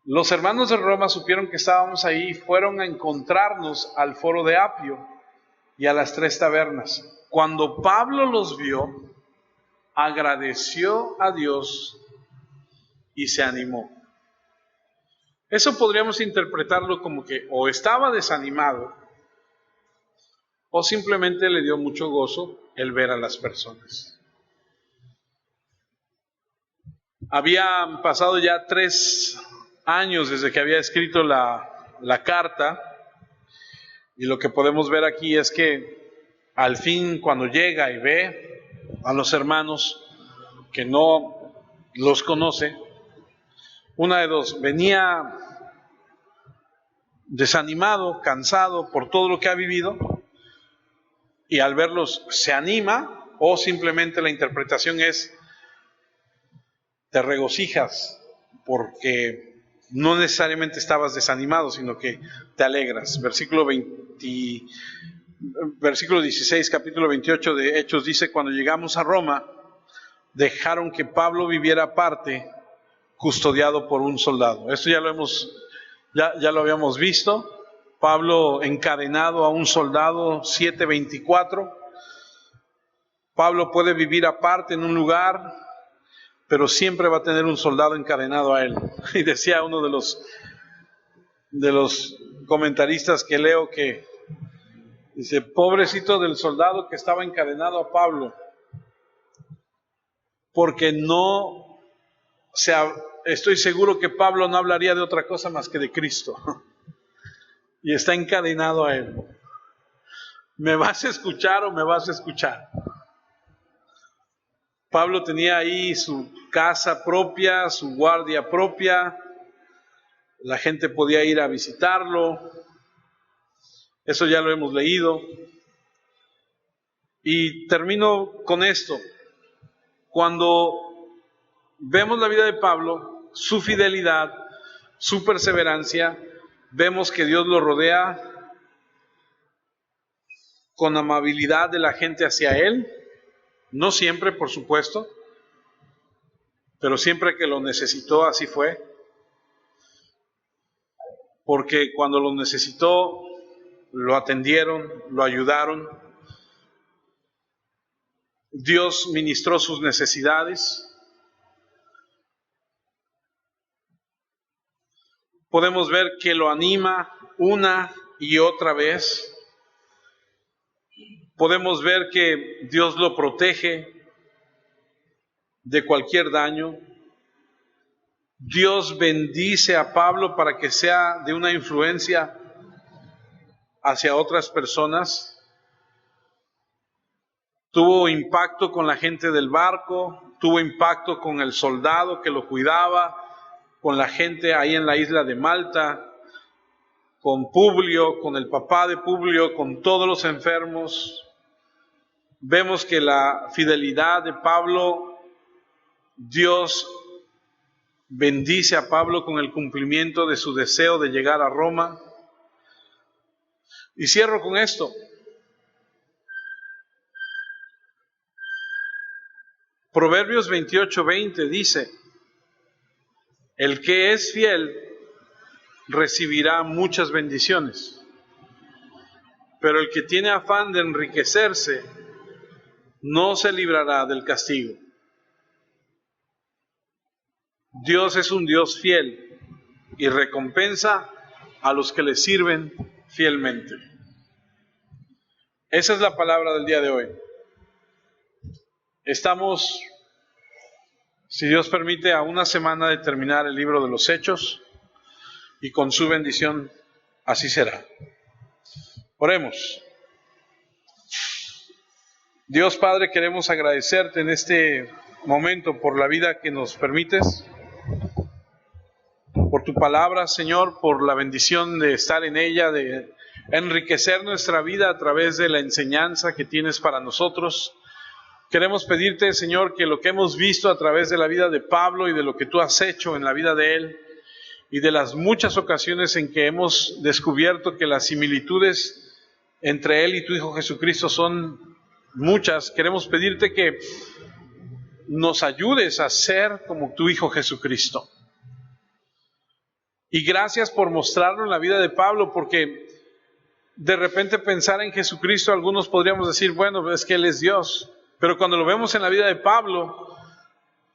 los hermanos de Roma supieron que estábamos ahí y fueron a encontrarnos al foro de Apio y a las 3 tabernas. Cuando Pablo los vio, agradeció a Dios y se animó. Eso podríamos interpretarlo como que o estaba desanimado o simplemente le dio mucho gozo el ver a las personas. Habían pasado ya 3 años desde que había escrito la carta, y lo que podemos ver aquí es que al fin, cuando llega y ve a los hermanos que no los conoce, una de dos, venía desanimado, cansado por todo lo que ha vivido, y al verlos se anima, o simplemente la interpretación es, te regocijas porque no necesariamente estabas desanimado, sino que te alegras. Versículo 16, capítulo 28 de Hechos dice, cuando llegamos a Roma, dejaron que Pablo viviera aparte, custodiado por un soldado. Esto ya lo habíamos visto. Pablo encadenado a un soldado, 7:24. Pablo puede vivir aparte en un lugar, pero siempre va a tener un soldado encadenado a él. Y decía uno de los comentaristas que leo que dice, pobrecito del soldado que estaba encadenado a Pablo, porque estoy seguro que Pablo no hablaría de otra cosa más que de Cristo. Y está encadenado a él. ¿Me vas a escuchar o me vas a escuchar? Pablo tenía ahí su casa propia, su guardia propia. La gente podía ir a visitarlo. Eso ya lo hemos leído. Y termino con esto. Cuando vemos la vida de Pablo, su fidelidad, su perseverancia, vemos que Dios lo rodea con amabilidad de la gente hacia él. No siempre, por supuesto, pero siempre que lo necesitó, así fue. Porque cuando lo necesitó, lo atendieron, lo ayudaron. Dios ministró sus necesidades. Podemos ver que lo anima una y otra vez. Podemos ver que Dios lo protege de cualquier daño. Dios bendice a Pablo para que sea de una influencia hacia otras personas. Tuvo impacto con la gente del barco, tuvo impacto con el soldado que lo cuidaba, con la gente ahí en la isla de Malta, con Publio, con el papá de Publio, con todos los enfermos. Vemos que la fidelidad de Pablo, Dios bendice a Pablo con el cumplimiento de su deseo de llegar a Roma. Y cierro con esto. Proverbios 28:20 dice: el que es fiel recibirá muchas bendiciones, pero el que tiene afán de enriquecerse no se librará del castigo. Dios es un Dios fiel y recompensa a los que le sirven fielmente. Esa es la palabra del día de hoy. Estamos, si Dios permite, a una semana de terminar el libro de los Hechos, y con su bendición así será. Oremos. Dios Padre, queremos agradecerte en este momento por la vida que nos permites, por tu palabra, Señor, por la bendición de estar en ella, de enriquecer nuestra vida a través de la enseñanza que tienes para nosotros. Queremos pedirte, Señor, que lo que hemos visto a través de la vida de Pablo y de lo que tú has hecho en la vida de él, y de las muchas ocasiones en que hemos descubierto que las similitudes entre él y tu Hijo Jesucristo son muchas, queremos pedirte que nos ayudes a ser como tu Hijo Jesucristo. Y gracias por mostrarlo en la vida de Pablo, porque de repente pensar en Jesucristo, algunos podríamos decir, bueno, es que Él es Dios. Pero cuando lo vemos en la vida de Pablo,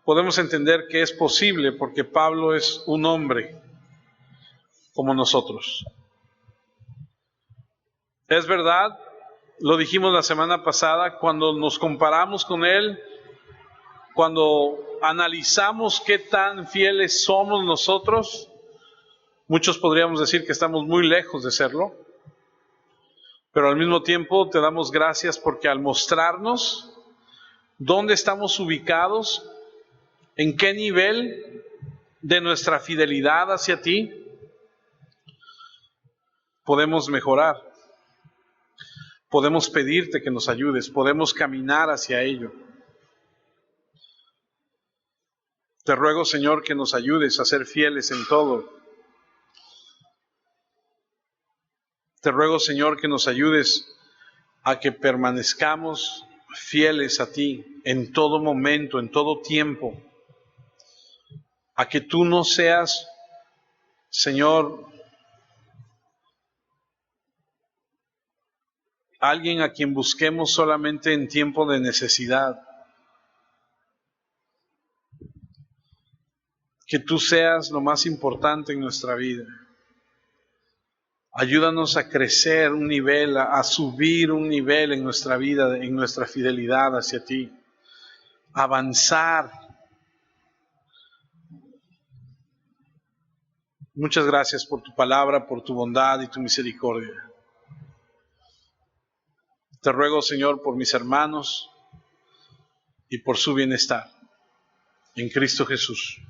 podemos entender que es posible, porque Pablo es un hombre como nosotros. Es verdad, lo dijimos la semana pasada, cuando nos comparamos con Él, cuando analizamos qué tan fieles somos nosotros, muchos podríamos decir que estamos muy lejos de serlo, pero al mismo tiempo te damos gracias porque al mostrarnos dónde estamos ubicados, en qué nivel de nuestra fidelidad hacia ti, podemos mejorar, podemos pedirte que nos ayudes, podemos caminar hacia ello. Te ruego, Señor, que nos ayudes a ser fieles en todo. Te ruego, Señor, que nos ayudes a que permanezcamos fieles a ti en todo momento, en todo tiempo. A que tú no seas, Señor, alguien a quien busquemos solamente en tiempo de necesidad. Que tú seas lo más importante en nuestra vida. Ayúdanos a crecer un nivel, a subir un nivel en nuestra vida, en nuestra fidelidad hacia ti. Avanzar. Muchas gracias por tu palabra, por tu bondad y tu misericordia. Te ruego, Señor, por mis hermanos y por su bienestar. En Cristo Jesús.